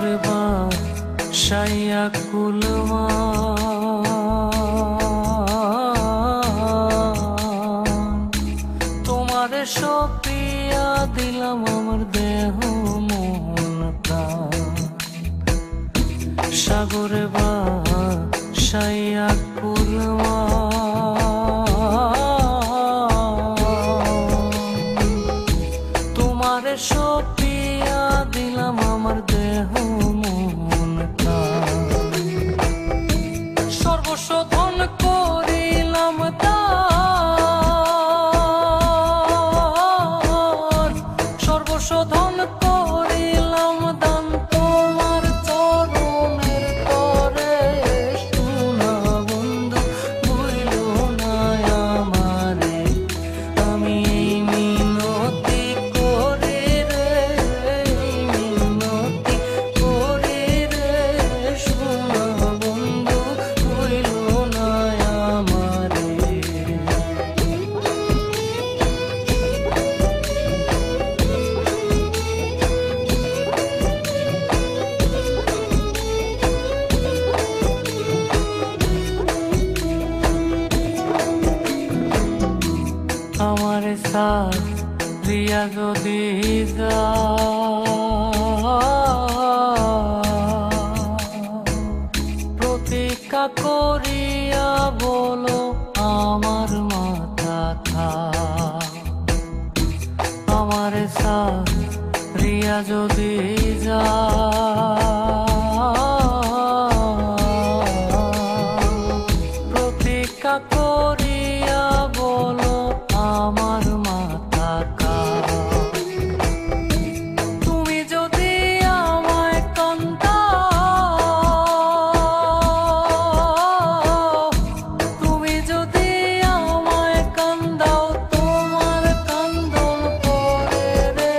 সাগরে বাসাইয়া কুলমা তোমারে সপিয়া দিলাম আমার দেহ মন প্রাণ। সাগরে বাসাইয়া কুলমা তোমারে সপিয়া দিলাম আমার দেহ মন প্রাণ। সর্বস্ব ধন করিলাম দান, সর্বস্ব ধন করিলাম দান তোমার চরণের তরে। শোনা বন্ধু ভুইলো না আমারে, আমি এই মিনতি করি রে, মিনতি করি রে। শোনা বন্ধু ভুইলো না আমারে। আমারে সারিয়া যদি প্রতীক্ষা করিয়া বলো আমার মাথা খা। আমারে সারিয়া যদি প্রতীক্ষা করিয়া বলো আমার মাথা কা। তুমি যদি আমায় কান্দাও, তুমি যদি আমায় কান্দাও তোমার কান্দন পরে রে।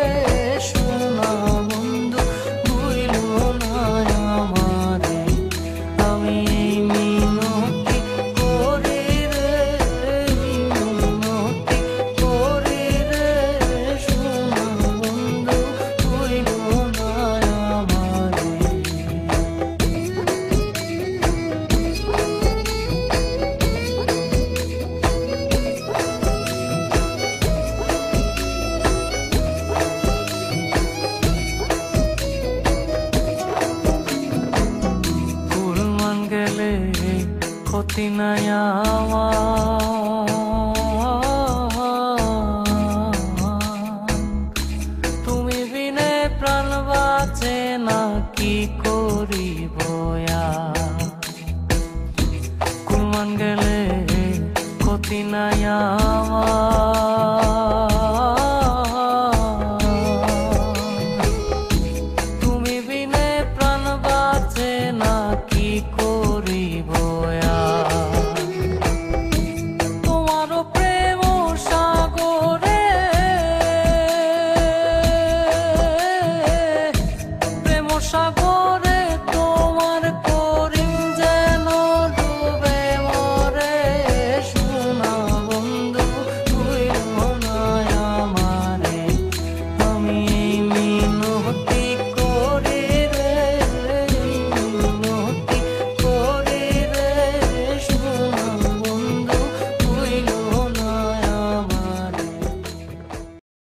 শোনা বন্ধু ভুইলো না আমারে, আমি এই মিনতি করি রে, মিনতি করি রে। শোনা বন্ধু ভুইলো না আমারে। কুলমান গেলে ক্ষতি নাই আমার, তুমি বিনে প্রাণ বাঁচে না কি করিব আর। কুলমান গেলে ক্ষতি নাই আমার, তুমি বিনে প্রাণ বাঁচে না কি করিব আর। তোমারও প্রেম সাগরে, প্রেম সাগরে